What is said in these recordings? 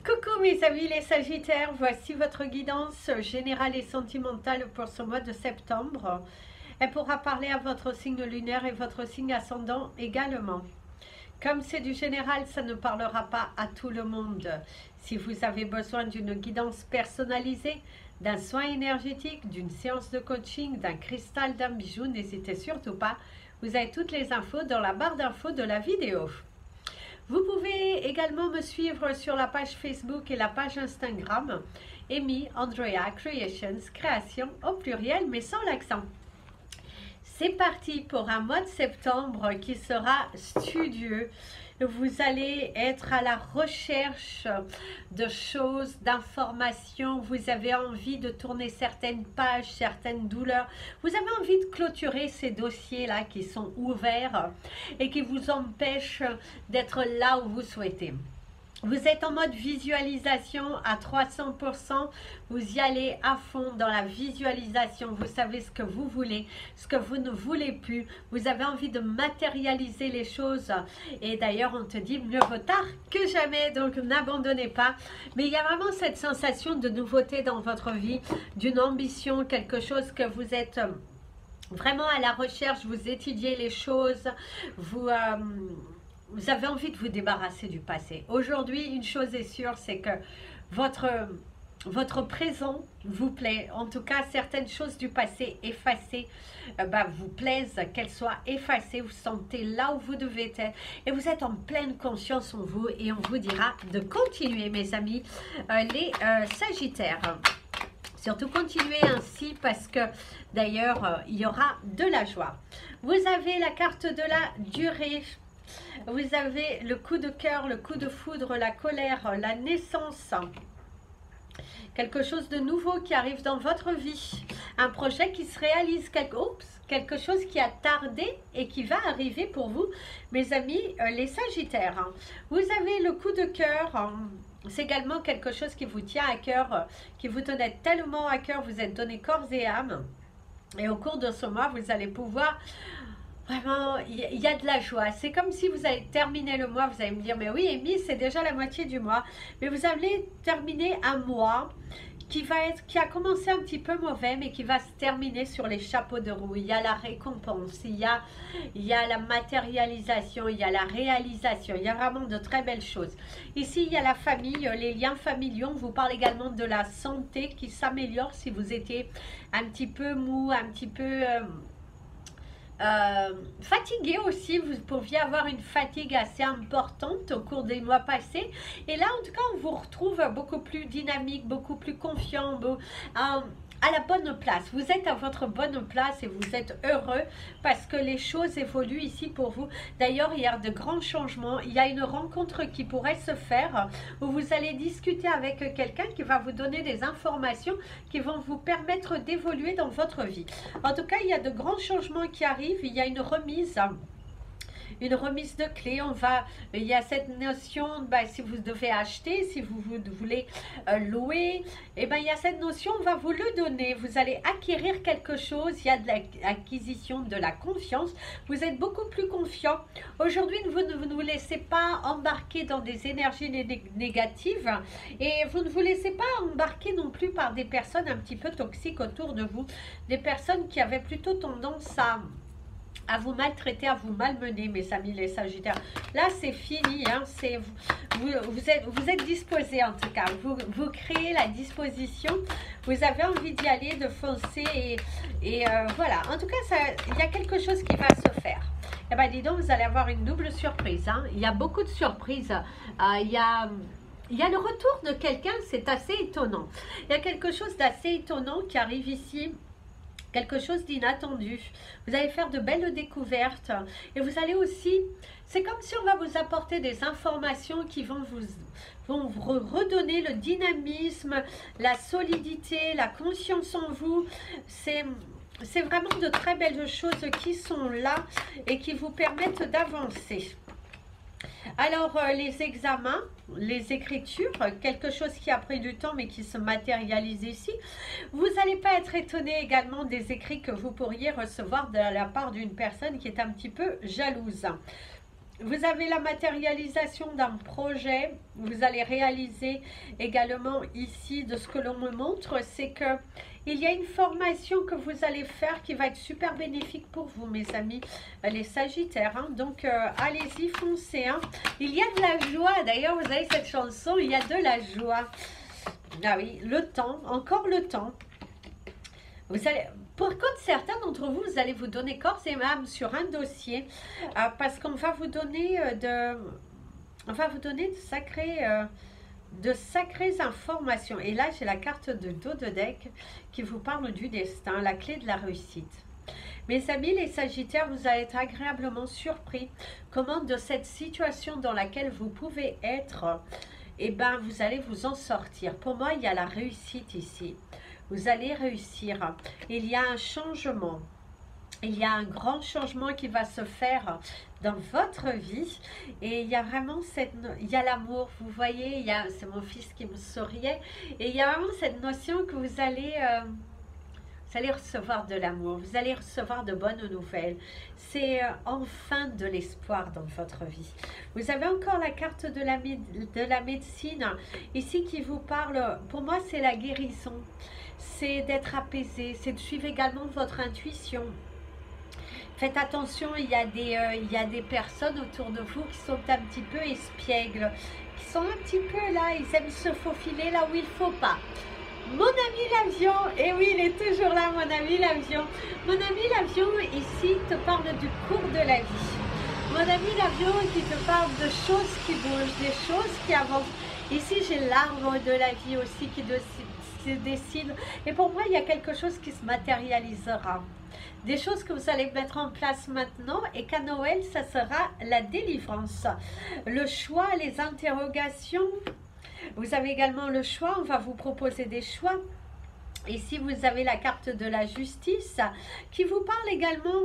Coucou mes amis les Sagittaires, voici votre guidance générale et sentimentale pour ce mois de septembre. Elle pourra parler à votre signe lunaire et votre signe ascendant également. Comme c'est du général, ça ne parlera pas à tout le monde. Si vous avez besoin d'une guidance personnalisée, d'un soin énergétique, d'une séance de coaching, d'un cristal, d'un bijou, n'hésitez surtout pas. Vous avez toutes les infos dans la barre d'infos de la vidéo. Vous pouvez également me suivre sur la page Facebook et la page Instagram Amy Andrea Creations, création au pluriel mais sans l'accent. C'est parti pour un mois de septembre qui sera studieux. Vous allez être à la recherche de choses, d'informations. Vous avez envie de tourner certaines pages, certaines douleurs. Vous avez envie de clôturer ces dossiers-là qui sont ouverts et qui vous empêchent d'être là où vous souhaitez. Vous êtes en mode visualisation à 300%, vous y allez à fond dans la visualisation, vous savez ce que vous voulez, ce que vous ne voulez plus, vous avez envie de matérialiser les choses et d'ailleurs on te dit mieux vaut tard que jamais, donc n'abandonnez pas. Mais il y a vraiment cette sensation de nouveauté dans votre vie, d'une ambition, quelque chose que vous êtes vraiment à la recherche, vous étudiez les choses, vous avez envie de vous débarrasser du passé. Aujourd'hui, une chose est sûre, c'est que votre présent vous plaît. En tout cas, certaines choses du passé effacées vous plaisent, qu'elles soient effacées. Vous sentez là où vous devez être. Et vous êtes en pleine conscience en vous. Et on vous dira de continuer, mes amis, les Sagittaires. Surtout continuez ainsi parce que d'ailleurs, il y aura de la joie. Vous avez la carte de la durée. Vous avez le coup de cœur, le coup de foudre, la colère, la naissance. Quelque chose de nouveau qui arrive dans votre vie. Un projet qui se réalise. Quelque chose qui a tardé et qui va arriver pour vous, mes amis, les Sagittaires. Vous avez le coup de cœur. C'est également quelque chose qui vous tient à cœur, qui vous tenait tellement à cœur. Vous êtes donné corps et âme. Et au cours de ce mois, vous allez pouvoir... Vraiment, il y a de la joie. C'est comme si vous allez terminer le mois. Vous allez me dire, mais oui, Amy, c'est déjà la moitié du mois. Mais vous allez terminer un mois qui a commencé un petit peu mauvais, mais qui va se terminer sur les chapeaux de roue. Il y a la récompense, il y a la matérialisation, il y a la réalisation. Il y a vraiment de très belles choses. Ici, il y a la famille, les liens familiaux. On vous parle également de la santé qui s'améliore si vous étiez un petit peu mou, un petit peu... fatigué aussi, vous pouviez avoir une fatigue assez importante au cours des mois passés et là en tout cas on vous retrouve beaucoup plus dynamique, beaucoup plus confiant, à la bonne place. Vous êtes à votre bonne place et vous êtes heureux parce que les choses évoluent ici pour vous. D'ailleurs, il y a de grands changements. Il y a une rencontre qui pourrait se faire où vous allez discuter avec quelqu'un qui va vous donner des informations qui vont vous permettre d'évoluer dans votre vie. En tout cas, il y a de grands changements qui arrivent. Il y a une remise de clés. Il y a cette notion, si vous devez acheter, si vous voulez louer, il y a cette notion, on va vous le donner. Vous allez acquérir quelque chose. Il y a de l'acquisition, de la confiance. Vous êtes beaucoup plus confiant. Aujourd'hui, vous ne vous laissez pas embarquer dans des énergies négatives et vous ne vous laissez pas embarquer non plus par des personnes un petit peu toxiques autour de vous. Des personnes qui avaient plutôt tendance à vous maltraiter, à vous malmener, mes amis les Sagittaires. Là, c'est fini. Hein, vous êtes disposés en tout cas. Vous créez la disposition. Vous avez envie d'y aller, de foncer. Et voilà. En tout cas, il y a quelque chose qui va se faire. Eh bien, dis donc, vous allez avoir une double surprise. Hein. Il y a beaucoup de surprises. Il y a le retour de quelqu'un. C'est assez étonnant. Il y a quelque chose d'assez étonnant qui arrive ici. Quelque chose d'inattendu. Vous allez faire de belles découvertes et vous allez aussi, c'est comme si on va vous apporter des informations qui vont vous redonner le dynamisme, la solidité, la confiance en vous. C'est vraiment de très belles choses qui sont là et qui vous permettent d'avancer. Alors, les examens, les écritures, quelque chose qui a pris du temps mais qui se matérialise ici. Vous n'allez pas être étonné également des écrits que vous pourriez recevoir de la part d'une personne qui est un petit peu jalouse. vous avez la matérialisation d'un projet, vous allez réaliser également ici de ce que l'on me montre, c'est que il y a une formation que vous allez faire qui va être super bénéfique pour vous, mes amis, les Sagittaires. Hein. Donc, allez-y, foncez. Hein. Il y a de la joie. D'ailleurs, vous avez cette chanson, il y a de la joie. Ah oui, le temps, encore le temps. Vous allez, pour contre, certains d'entre vous, vous allez vous donner corps et âme sur un dossier parce qu'on va vous donner de sacrées informations. Et là, j'ai la carte de dos de deck qui vous parle du destin, la clé de la réussite. Mes amis, les Sagittaires, vous allez être agréablement surpris comment de cette situation dans laquelle vous pouvez être, eh ben, vous allez vous en sortir. Pour moi, il y a la réussite ici. Vous allez réussir. Il y a un changement. Il y a un grand changement qui va se faire dans votre vie. Et il y a vraiment il y a l'amour. Vous voyez, c'est mon fils qui me souriait. Et il y a vraiment cette notion que vous allez recevoir de l'amour. Vous allez recevoir de bonnes nouvelles. C'est enfin de l'espoir dans votre vie. Vous avez encore la carte de la médecine ici qui vous parle. Pour moi, c'est la guérison. C'est d'être apaisé, c'est de suivre également votre intuition. Faites attention, il y a des personnes autour de vous qui sont un petit peu espiègles, qui sont un petit peu là, ils aiment se faufiler là où il ne faut pas. Mon ami l'avion, et oui, il est toujours là, mon ami l'avion. Mon ami l'avion, ici, te parle du cours de la vie. Mon ami l'avion qui te parle de choses qui bougent, des choses qui avancent. Ici, j'ai l'arbre de la vie aussi qui décide. Et pour moi, il y a quelque chose qui se matérialisera. Des choses que vous allez mettre en place maintenant et qu'à Noël, ça sera la délivrance. Le choix, les interrogations. Vous avez également le choix. On va vous proposer des choix. Ici, vous avez la carte de la justice qui vous parle également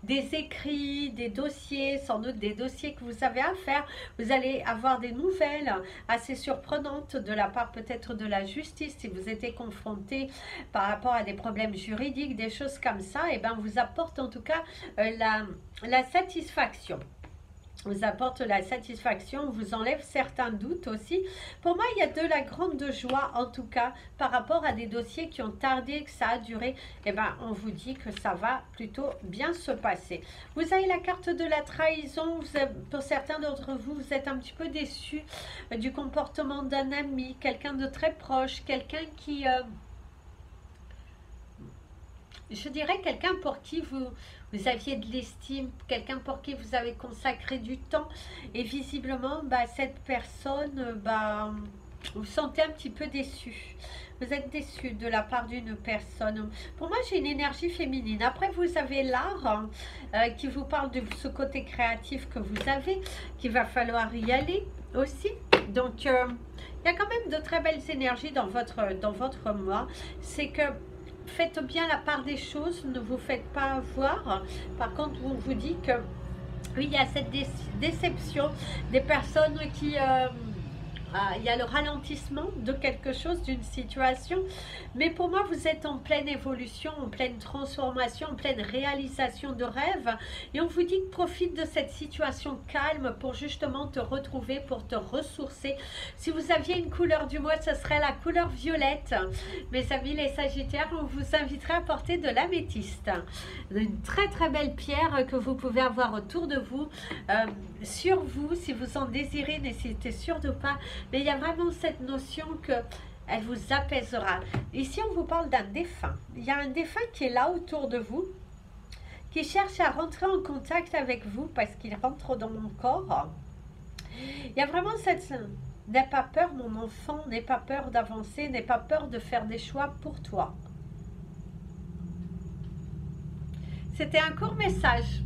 des écrits, des dossiers, sans doute des dossiers que vous avez à faire. Vous allez avoir des nouvelles assez surprenantes de la part peut-être de la justice. Si vous étiez confronté par rapport à des problèmes juridiques, des choses comme ça, et ben vous apporte en tout cas la satisfaction. Vous apporte la satisfaction, vous enlève certains doutes aussi. Pour moi, il y a de la grande joie, en tout cas, par rapport à des dossiers qui ont tardé, que ça a duré. Eh bien, on vous dit que ça va plutôt bien se passer. Vous avez la carte de la trahison. Pour certains d'entre vous, vous êtes un petit peu déçus du comportement d'un ami, quelqu'un de très proche, quelqu'un qui... je dirais quelqu'un pour qui vous aviez de l'estime, quelqu'un pour qui vous avez consacré du temps. Et visiblement, cette personne, vous vous sentez un petit peu déçu. Vous êtes déçu de la part d'une personne. Pour moi, j'ai une énergie féminine. Après, vous avez l'art qui vous parle de ce côté créatif que vous avez, qu'il va falloir y aller aussi. Donc, il y a quand même de très belles énergies dans votre mois. C'est que faites bien la part des choses, ne vous faites pas avoir. Par contre, on vous dit que oui, il y a cette déception des personnes qui... il y a le ralentissement de quelque chose, d'une situation. Mais pour moi, vous êtes en pleine évolution, en pleine transformation, en pleine réalisation de rêves. Et on vous dit que profite de cette situation calme pour justement te retrouver, pour te ressourcer. Si vous aviez une couleur du mois, ce serait la couleur violette. Mes amis les Sagittaires, on vous inviterait à porter de l'améthyste. Une très très belle pierre que vous pouvez avoir autour de vous, sur vous. Si vous en désirez, n'hésitez surtout pas. Mais il y a vraiment cette notion que elle vous apaisera. Ici, on vous parle d'un défunt. Il y a un défunt qui est là autour de vous, qui cherche à rentrer en contact avec vous parce qu'il rentre dans mon corps. Il y a vraiment cette... N'aie pas peur, mon enfant, n'aie pas peur d'avancer, n'aie pas peur de faire des choix pour toi. C'était un court message.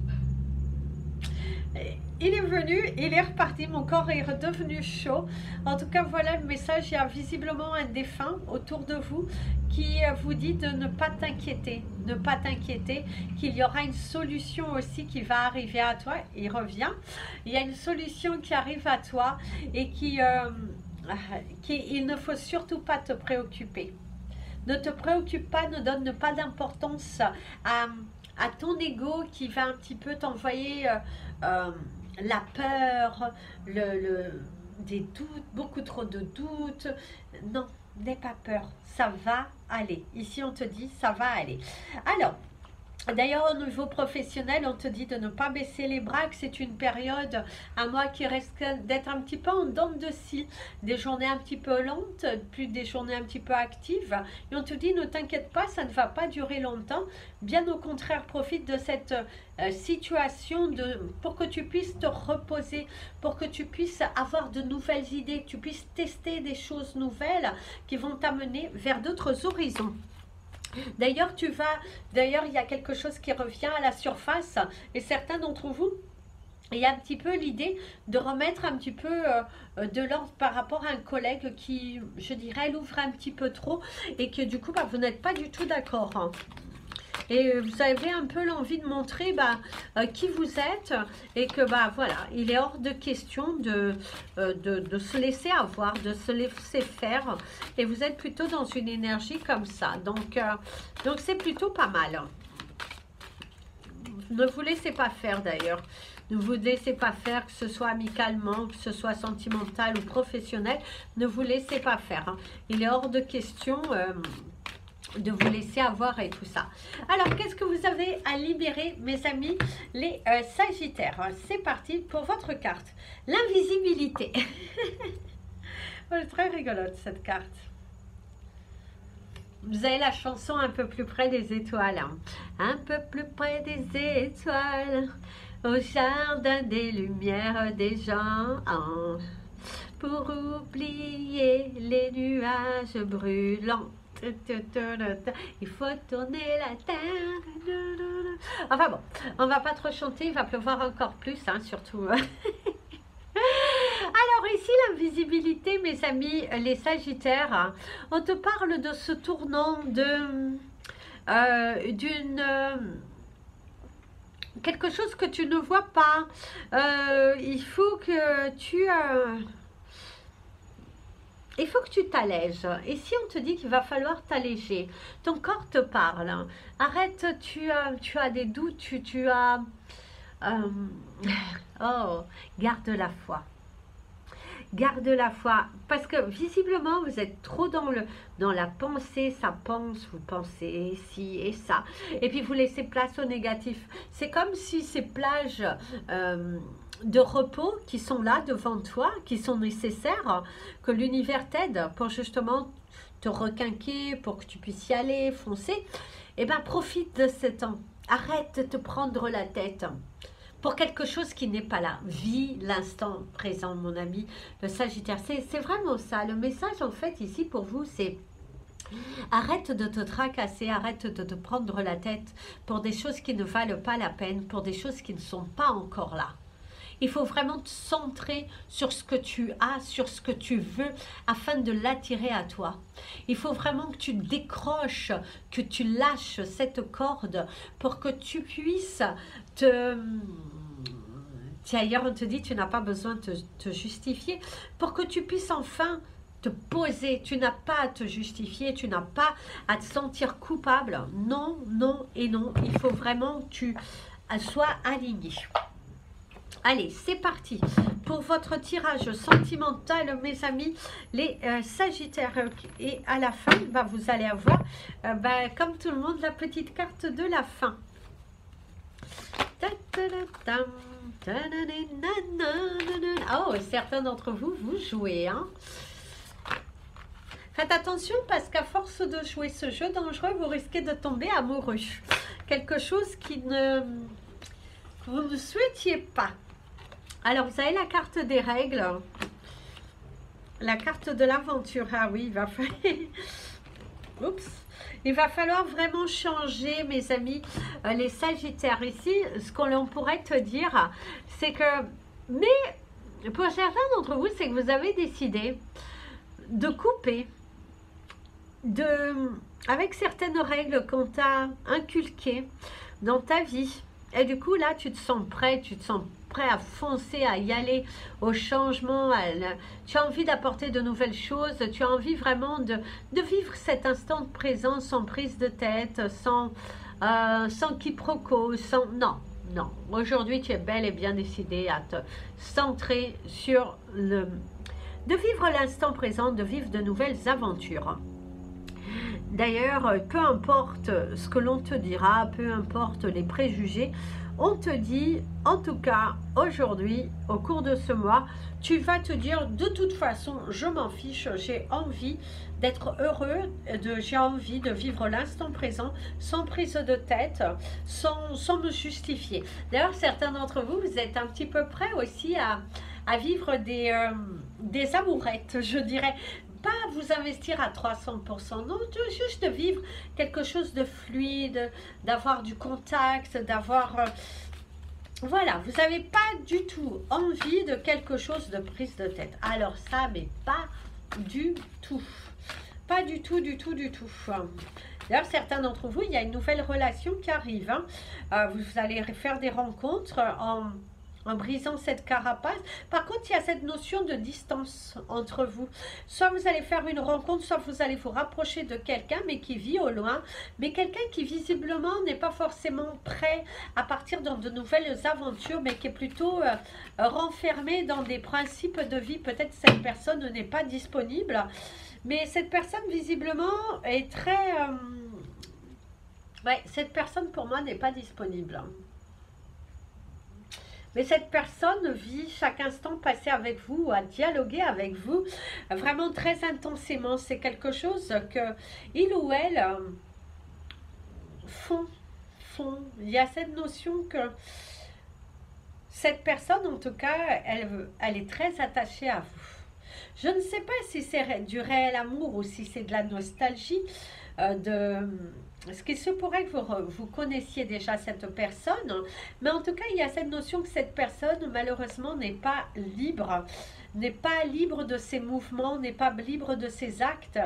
Il est venu, il est reparti, mon corps est redevenu chaud. En tout cas, voilà le message. Il y a visiblement un défunt autour de vous qui vous dit de ne pas t'inquiéter, qu'il y aura une solution aussi qui va arriver à toi. Il revient. Il y a une solution qui arrive à toi et il ne faut surtout pas te préoccuper. Ne te préoccupe pas, ne donne pas d'importance à ton ego qui va un petit peu t'envoyer la peur, des doutes, beaucoup trop de doutes. Non, n'aie pas peur, ça va aller. Ici, on te dit, ça va aller. Alors, d'ailleurs, au niveau professionnel, on te dit de ne pas baisser les bras, que c'est une période à moi qui risque d'être un petit peu en dents de scie. Des journées un petit peu lentes, puis des journées un petit peu actives. Et on te dit, ne t'inquiète pas, ça ne va pas durer longtemps. Bien au contraire, profite de cette situation pour que tu puisses te reposer, pour que tu puisses avoir de nouvelles idées, que tu puisses tester des choses nouvelles qui vont t'amener vers d'autres horizons. D'ailleurs, il y a quelque chose qui revient à la surface et certains d'entre vous, il y a un petit peu l'idée de remettre un petit peu de l'ordre par rapport à un collègue qui, je dirais, l'ouvre un petit peu trop et que du coup, vous n'êtes pas du tout d'accord, hein. Et vous avez un peu l'envie de montrer qui vous êtes et que voilà, il est hors de question de se laisser avoir, de se laisser faire. Et vous êtes plutôt dans une énergie comme ça. Donc c'est plutôt pas mal. Ne vous laissez pas faire d'ailleurs. Ne vous laissez pas faire, que ce soit amicalement, que ce soit sentimental ou professionnel. Ne vous laissez pas faire, hein. Il est hors de question de vous laisser avoir et tout ça. Alors, qu'est-ce que vous avez à libérer, mes amis, les Sagittaires? C'est parti pour votre carte. L'invisibilité. C'est très rigolote, cette carte. Vous avez la chanson un peu plus près des étoiles, hein. Un peu plus près des étoiles, au jardin des lumières des gens, hein, pour oublier les nuages brûlants. Il faut tourner la terre. Enfin bon, on va pas trop chanter, il va pleuvoir encore plus, hein, surtout. Alors ici, l'invisibilité, mes amis, les Sagittaires, on te parle de ce tournant quelque chose que tu ne vois pas. Il faut que tu t'allèges. Et si on te dit qu'il va falloir t'alléger, ton corps te parle. Arrête, tu as des doutes, tu as... oh, garde la foi. Garde la foi. Parce que visiblement, vous êtes trop dans la pensée, ça pense, vous pensez ci et ça. Et puis vous laissez place au négatif. C'est comme si ces plages... de repos qui sont là devant toi, qui sont nécessaires, que l'univers t'aide pour justement te requinquer, pour que tu puisses y aller, foncer, et bien profite de ce temps. Arrête de te prendre la tête pour quelque chose qui n'est pas là. Vis l'instant présent, mon ami, le Sagittaire. C'est vraiment ça. Le message, en fait, ici pour vous, c'est arrête de te tracasser, arrête de te prendre la tête pour des choses qui ne valent pas la peine, pour des choses qui ne sont pas encore là. Il faut vraiment te centrer sur ce que tu as, sur ce que tu veux, afin de l'attirer à toi. Il faut vraiment que tu décroches, que tu lâches cette corde pour que tu puisses ailleurs on te dit, tu n'as pas besoin de te justifier, pour que tu puisses enfin te poser. Tu n'as pas à te justifier, tu n'as pas à te sentir coupable. Non, non et non. Il faut vraiment que tu sois aligné. Allez, c'est parti pour votre tirage sentimental, mes amis, les Sagittaires. Et à la fin, vous allez avoir, comme tout le monde, la petite carte de la fin. Oh, certains d'entre vous, vous jouez, hein. Faites attention parce qu'à force de jouer ce jeu dangereux, vous risquez de tomber amoureux. Quelque chose que vous ne souhaitiez pas. Alors, vous avez la carte des règles, la carte de l'aventure. Ah oui, il va falloir vraiment changer, mes amis, les Sagittaires. Ici, ce qu'on pourrait te dire, c'est que, mais pour certains d'entre vous, c'est que vous avez décidé de couper avec certaines règles qu'on t'a inculquées dans ta vie. Et du coup, là, tu te sens prêt, à foncer, à y aller, au changement. Tu as envie d'apporter de nouvelles choses, tu as envie vraiment de vivre cet instant présent sans prise de tête, sans quiproquo, non, Non, aujourd'hui tu es bel et bien décidé à te centrer sur de vivre l'instant présent, de vivre de nouvelles aventures. D'ailleurs, peu importe ce que l'on te dira, peu importe les préjugés, on te dit, en tout cas, aujourd'hui, au cours de ce mois, tu vas te dire, de toute façon, je m'en fiche, j'ai envie d'être heureux, j'ai envie de vivre l'instant présent, sans prise de tête, sans me justifier. D'ailleurs, certains d'entre vous, vous êtes un petit peu prêts aussi à vivre des amourettes, je dirais. Pas vous investir à 300%, non, juste de vivre quelque chose de fluide, d'avoir du contact, d'avoir... voilà, vous n'avez pas du tout envie de quelque chose de prise de tête. Alors ça, mais pas du tout. Pas du tout, du tout, du tout. D'ailleurs, certains d'entre vous, il y a une nouvelle relation qui arrive. Hein. Vous allez faire des rencontres en brisant cette carapace. Par contre, il y a cette notion de distance entre vous. Soit vous allez faire une rencontre, soit vous allez vous rapprocher de quelqu'un, mais qui vit au loin, mais quelqu'un qui visiblement n'est pas forcément prêt à partir dans de nouvelles aventures, mais qui est plutôt renfermé dans des principes de vie. Peut-être cette personne n'est pas disponible, mais cette personne visiblement est très... ouais, cette personne pour moi n'est pas disponible. Mais cette personne vit chaque instant passé avec vous, à dialoguer avec vous, vraiment très intensément. C'est quelque chose que il ou elle font. Il y a cette notion que cette personne, en tout cas, elle est très attachée à vous. Je ne sais pas si c'est du réel amour ou si c'est de la nostalgie, ce qu'il se pourrait que vous connaissiez déjà cette personne, mais en tout cas, il y a cette notion que cette personne, malheureusement, n'est pas libre de ses mouvements, n'est pas libre de ses actes,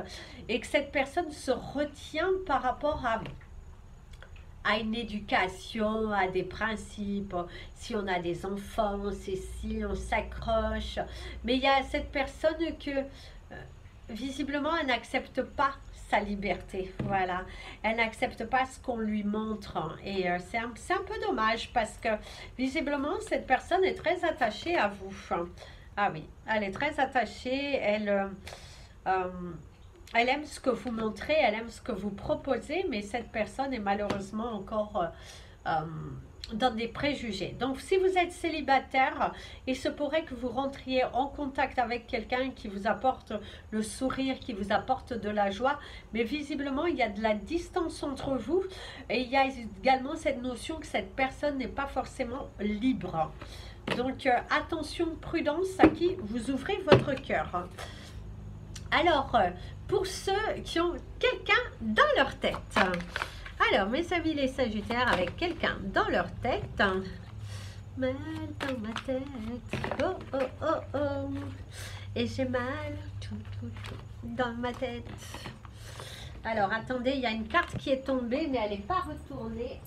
et que cette personne se retient par rapport à une éducation, à des principes, si on a des enfants, c'est si on s'accroche, mais il y a cette personne que, visiblement, elle n'accepte pas sa liberté, voilà. Elle n'accepte pas ce qu'on lui montre et c'est un peu dommage parce que visiblement cette personne est très attachée à vous. Ah oui, elle est très attachée, elle aime ce que vous montrez, elle aime ce que vous proposez, mais cette personne est malheureusement encore dans des préjugés. Donc, si vous êtes célibataire, il se pourrait que vous rentriez en contact avec quelqu'un qui vous apporte le sourire, qui vous apporte de la joie, mais visiblement, il y a de la distance entre vous et il y a également cette notion que cette personne n'est pas forcément libre. Donc, attention, prudence à qui vous ouvrez votre cœur. Alors, pour ceux qui ont quelqu'un dans leur tête... Alors, mes amis les Sagittaires, avec quelqu'un dans leur tête, mal dans ma tête, oh, oh, oh, oh, et j'ai mal dans ma tête. Alors, attendez, il y a une carte qui est tombée, mais elle n'est pas retournée.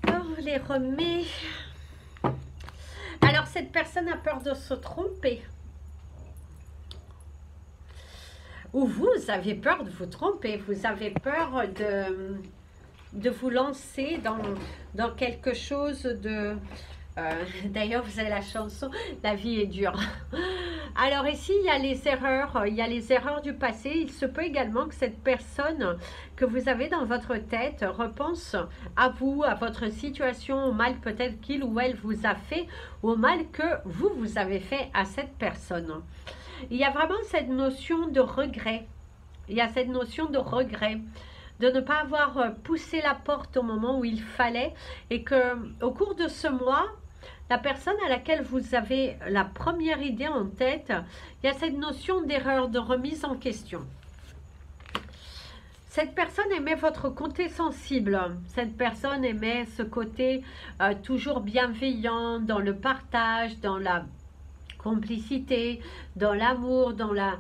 On les remet. Alors, cette personne a peur de se tromper. Ou vous avez peur de vous tromper, vous avez peur de vous lancer dans quelque chose de... D'ailleurs, vous avez la chanson « La vie est dure ». Alors ici, il y a les erreurs du passé. Il se peut également que cette personne que vous avez dans votre tête repense à vous, à votre situation, au mal peut-être qu'il ou elle vous a fait, ou au mal que vous avez fait à cette personne. Il y a vraiment cette notion de regret. Il y a cette notion de regret, de ne pas avoir poussé la porte au moment où il fallait et que au cours de ce mois, la personne à laquelle vous avez la première idée en tête, il y a cette notion d'erreur, de remise en question. Cette personne aimait votre côté sensible. Cette personne aimait ce côté toujours bienveillant dans le partage, dans la complicité, dans l'amour, dans la...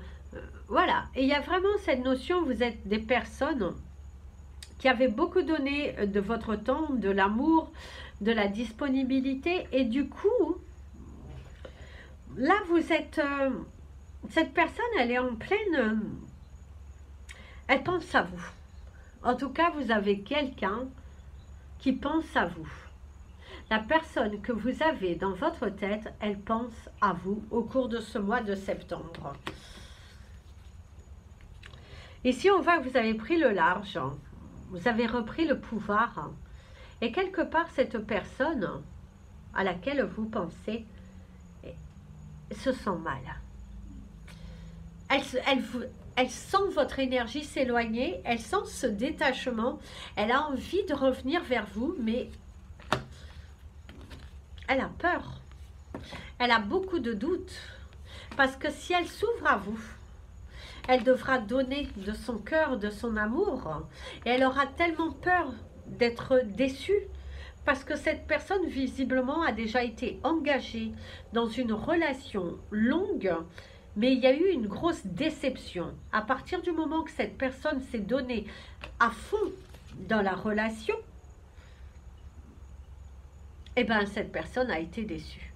voilà. Et il y a vraiment cette notion, vous êtes des personnes qui avaient beaucoup donné de votre temps, de l'amour, de la disponibilité. Et du coup, là, vous êtes... cette personne, elle est en pleine... elle pense à vous. En tout cas, vous avez quelqu'un qui pense à vous. La personne que vous avez dans votre tête, elle pense à vous au cours de ce mois de septembre. Ici, on voit que vous avez pris le large, vous avez repris le pouvoir. Et quelque part, cette personne à laquelle vous pensez se sent mal. Elle sent votre énergie s'éloigner, elle sent ce détachement, elle a envie de revenir vers vous, mais elle a peur. Elle a beaucoup de doutes. Parce que si elle s'ouvre à vous, elle devra donner de son cœur, de son amour. Et elle aura tellement peur d'être déçue. Parce que cette personne, visiblement, a déjà été engagée dans une relation longue. Mais il y a eu une grosse déception. À partir du moment que cette personne s'est donnée à fond dans la relation, eh bien, cette personne a été déçue.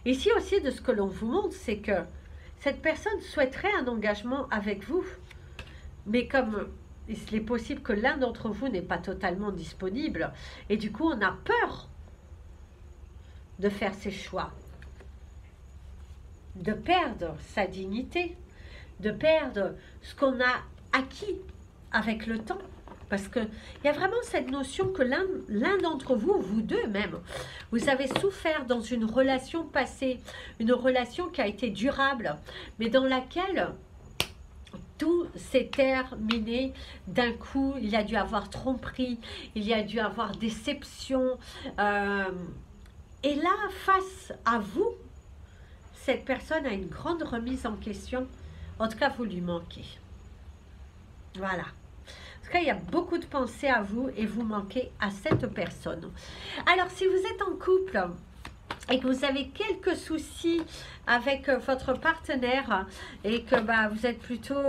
Ici aussi, de ce que l'on vous montre, c'est que cette personne souhaiterait un engagement avec vous. Mais comme il est possible que l'un d'entre vous n'est pas totalement disponible, et du coup, on a peur de faire ses choix, de perdre sa dignité, de perdre ce qu'on a acquis avec le temps. Parce qu'il y a vraiment cette notion que l'un d'entre vous, vous deux même, vous avez souffert dans une relation passée, une relation qui a été durable, mais dans laquelle tout s'est terminé d'un coup. Il y a dû avoir tromperie, il y a dû avoir déception. Et là, face à vous, cette personne a une grande remise en question. En tout cas, vous lui manquez. Voilà. En tout cas, il y a beaucoup de pensées à vous et vous manquez à cette personne. Alors, si vous êtes en couple et que vous avez quelques soucis avec votre partenaire et que vous êtes plutôt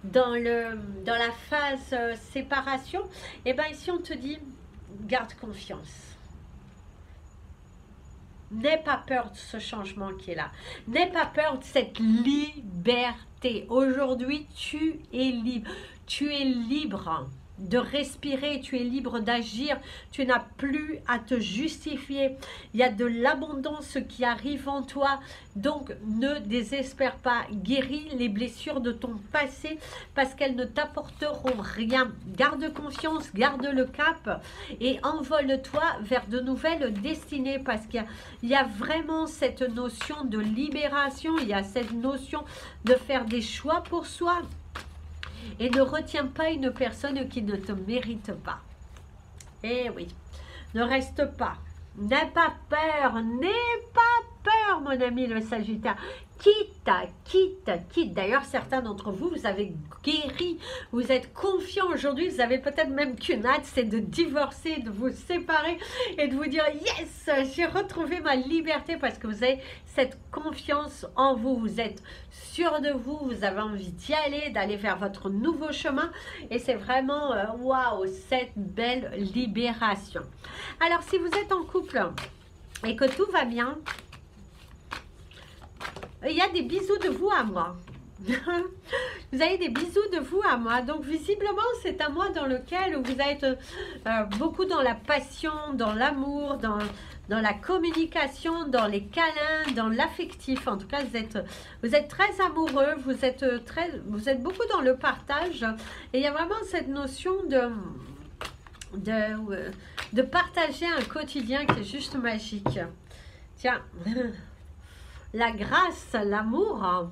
dans la phase séparation, et bien ici, on te dit, garde confiance. N'aie pas peur de ce changement qui est là. N'aie pas peur de cette liberté. Aujourd'hui, tu es libre. Tu es libre de respirer, tu es libre d'agir, tu n'as plus à te justifier. Il y a de l'abondance qui arrive en toi, donc ne désespère pas. Guéris les blessures de ton passé parce qu'elles ne t'apporteront rien. Garde confiance, garde le cap et envole-toi vers de nouvelles destinées parce qu'il y a vraiment cette notion de libération, il y a cette notion de faire des choix pour soi. Et ne retiens pas une personne qui ne te mérite pas. Eh oui, ne reste pas. N'aie pas peur, mon ami le Sagittaire. Quitte. D'ailleurs, certains d'entre vous, vous avez guéri, vous êtes confiants aujourd'hui, vous avez peut-être même qu'une hâte, c'est de divorcer, de vous séparer et de vous dire « Yes, j'ai retrouvé ma liberté » parce que vous avez cette confiance en vous, vous êtes sûr de vous, vous avez envie d'y aller, d'aller vers votre nouveau chemin et c'est vraiment, waouh, cette belle libération. Alors, si vous êtes en couple et que tout va bien, il y a des bisous de vous à moi. Vous avez des bisous de vous à moi. Donc, visiblement, c'est un mois dans lequel vous êtes beaucoup dans la passion, dans l'amour, dans la communication, dans les câlins, dans l'affectif. En tout cas, vous êtes très amoureux, vous êtes beaucoup dans le partage. Et il y a vraiment cette notion de partager un quotidien qui est juste magique. Tiens, la grâce, l'amour,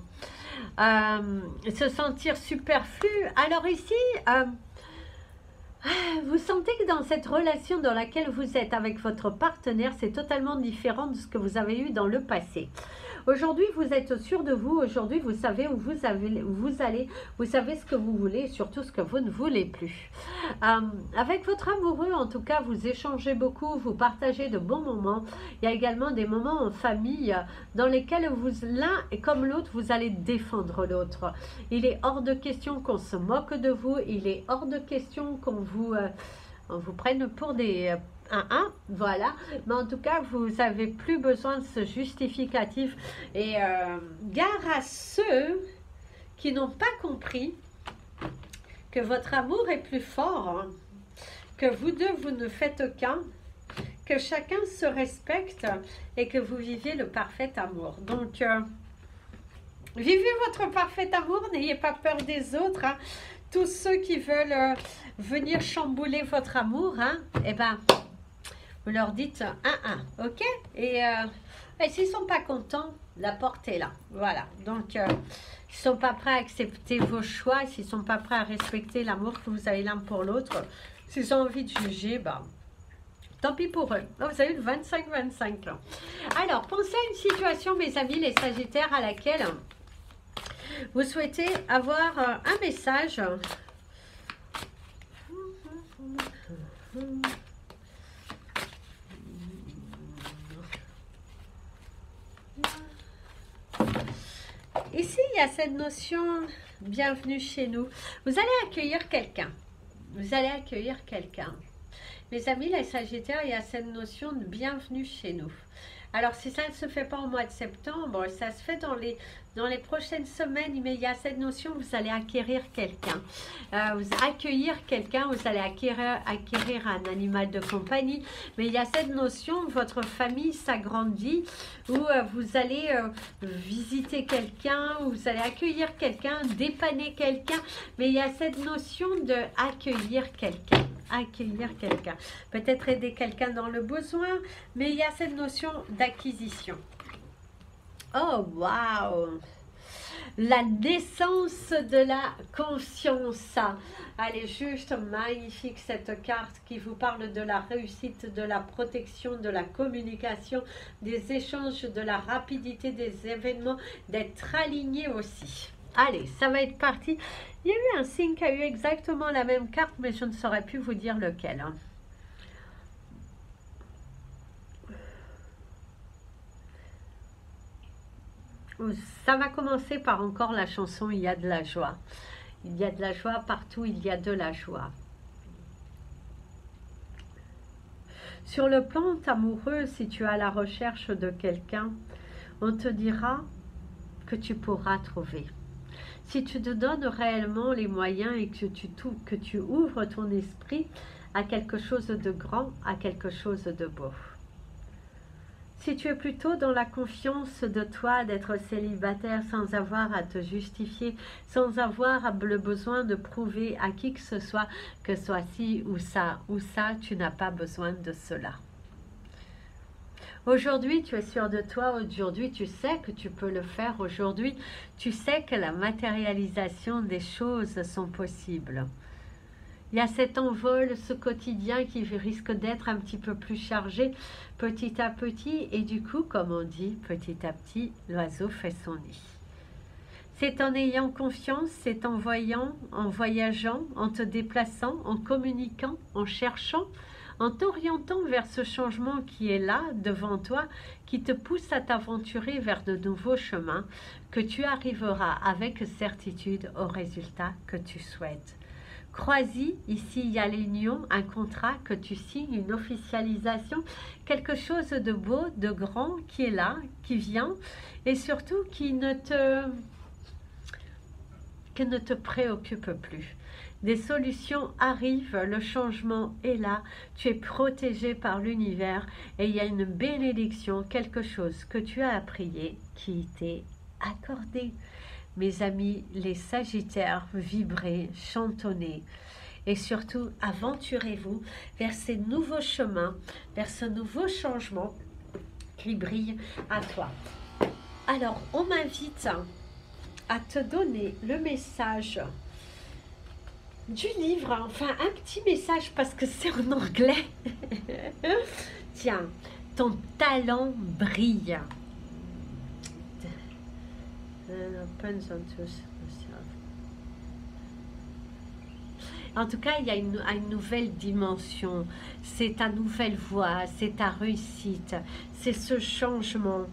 se sentir superflu. Alors ici, vous sentez que dans cette relation dans laquelle vous êtes avec votre partenaire, c'est totalement différent de ce que vous avez eu dans le passé. Aujourd'hui, vous êtes sûr de vous. Aujourd'hui, vous savez où vous allez. Vous savez ce que vous voulez et surtout ce que vous ne voulez plus. Avec votre amoureux, en tout cas, vous échangez beaucoup, vous partagez de bons moments. Il y a également des moments en famille dans lesquels l'un et comme l'autre, vous allez défendre l'autre. Il est hors de question qu'on se moque de vous. Il est hors de question qu'on on vous prenne pour des... voilà, mais en tout cas vous n'avez plus besoin de ce justificatif et gare à ceux qui n'ont pas compris que votre amour est plus fort, hein, que vous deux, vous ne faites qu'un, que chacun se respecte et que vous viviez le parfait amour. Donc, vivez votre parfait amour, n'ayez pas peur des autres. Hein. Tous ceux qui veulent venir chambouler votre amour, hein, eh ben, vous leur dites un, ok? Et s'ils ne sont pas contents, la porte est là. Voilà. Donc, ils ne sont pas prêts à accepter vos choix, s'ils ne sont pas prêts à respecter l'amour que vous avez l'un pour l'autre, s'ils ont envie de juger, bah, tant pis pour eux. Oh, vous avez eu 25-25 là. Alors, pensez à une situation, mes amis, les Sagittaires, à laquelle vous souhaitez avoir un message. Ici, il y a cette notion, bienvenue chez nous. Vous allez accueillir quelqu'un. Vous allez accueillir quelqu'un. Mes amis, les Sagittaires, il y a cette notion de bienvenue chez nous. Alors, si ça ne se fait pas au mois de septembre, ça se fait dans les prochaines semaines, mais il y a cette notion, vous allez acquérir quelqu'un. Vous accueillir quelqu'un, vous allez acquérir un animal de compagnie, mais il y a cette notion, votre famille s'agrandit, où vous allez visiter quelqu'un, vous allez accueillir quelqu'un, dépanner quelqu'un, mais il y a cette notion de accueillir quelqu'un. Accueillir quelqu'un, peut-être aider quelqu'un dans le besoin, mais il y a cette notion d'acquisition. Oh, waouh! La naissance de la conscience. Elle est juste magnifique, cette carte qui vous parle de la réussite, de la protection, de la communication, des échanges, de la rapidité des événements, d'être aligné aussi. Allez, ça va être parti. Il y a eu un signe qui a eu exactement la même carte, mais je ne saurais plus vous dire lequel. Ça va commencer par encore la chanson « Il y a de la joie ». Il y a de la joie partout, il y a de la joie. Sur le plan amoureux, si tu es à la recherche de quelqu'un, on te dira que tu pourras trouver. Si tu te donnes réellement les moyens et que tu ouvres ton esprit à quelque chose de grand, à quelque chose de beau. Si tu es plutôt dans la confiance de toi d'être célibataire sans avoir à te justifier, sans avoir le besoin de prouver à qui que ce soit que soit ci ou ça, tu n'as pas besoin de cela. Aujourd'hui, tu es sûr de toi, aujourd'hui, tu sais que tu peux le faire, aujourd'hui, tu sais que la matérialisation des choses sont possibles. Il y a cet envol, ce quotidien qui risque d'être un petit peu plus chargé petit à petit, et du coup, comme on dit, petit à petit, l'oiseau fait son nid. C'est en ayant confiance, c'est en voyant, en voyageant, en te déplaçant, en communiquant, en cherchant, en t'orientant vers ce changement qui est là, devant toi, qui te pousse à t'aventurer vers de nouveaux chemins, que tu arriveras avec certitude au résultat que tu souhaites. Crois-y, ici il y a l'union, un contrat que tu signes, une officialisation, quelque chose de beau, de grand qui est là, qui vient, et surtout qui ne te préoccupe plus. Des solutions arrivent, le changement est là, tu es protégé par l'univers et il y a une bénédiction, quelque chose que tu as à prier qui t'est accordé. Mes amis, les Sagittaires, vibrez, chantonnez et surtout aventurez-vous vers ces nouveaux chemins, vers ce nouveau changement qui brille à toi. Alors, on m'invite à te donner le message du livre, enfin un petit message parce que c'est en anglais. Tiens, ton talent brille. En tout cas, il y a une nouvelle dimension. C'est ta nouvelle voie, c'est ta réussite, c'est ce changement.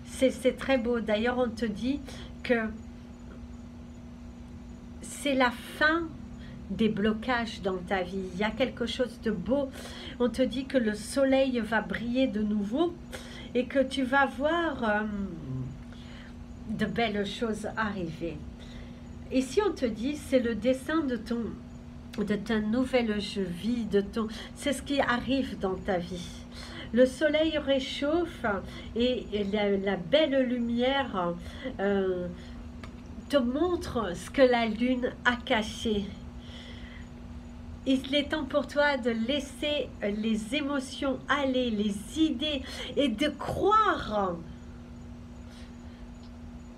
C'est très beau. D'ailleurs, on te dit que c'est la fin des blocages dans ta vie. Il y a quelque chose de beau. On te dit que le soleil va briller de nouveau et que tu vas voir de belles choses arriver. Et si on te dit, c'est le dessein de ton de ta nouvelle vie, c'est ce qui arrive dans ta vie. Le soleil réchauffe et la belle lumière te montre ce que la lune a caché. Il est temps pour toi de laisser les émotions aller, les idées, et de croire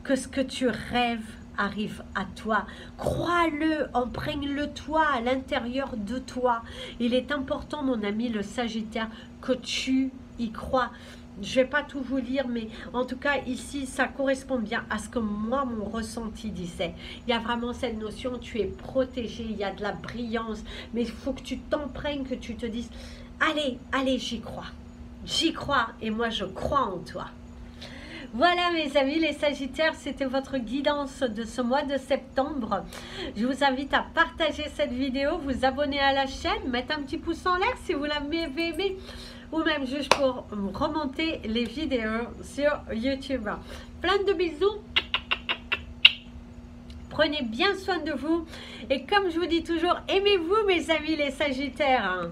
que ce que tu rêves arrive à toi. Crois-le, imprègne-le toi à l'intérieur de toi. Il est important, mon ami le Sagittaire, que tu y crois. Je ne vais pas tout vous lire, mais en tout cas, ici, ça correspond bien à ce que moi, mon ressenti disait. Il y a vraiment cette notion, tu es protégé, il y a de la brillance, mais il faut que tu t'emprègnes, que tu te dises, allez, allez, j'y crois, et moi, je crois en toi. Voilà mes amis les Sagittaires, c'était votre guidance de ce mois de septembre. Je vous invite à partager cette vidéo, vous abonner à la chaîne, mettre un petit pouce en l'air si vous l'avez aimé, ou même juste pour remonter les vidéos sur YouTube. Plein de bisous, prenez bien soin de vous, et comme je vous dis toujours, aimez-vous mes amis les Sagittaires.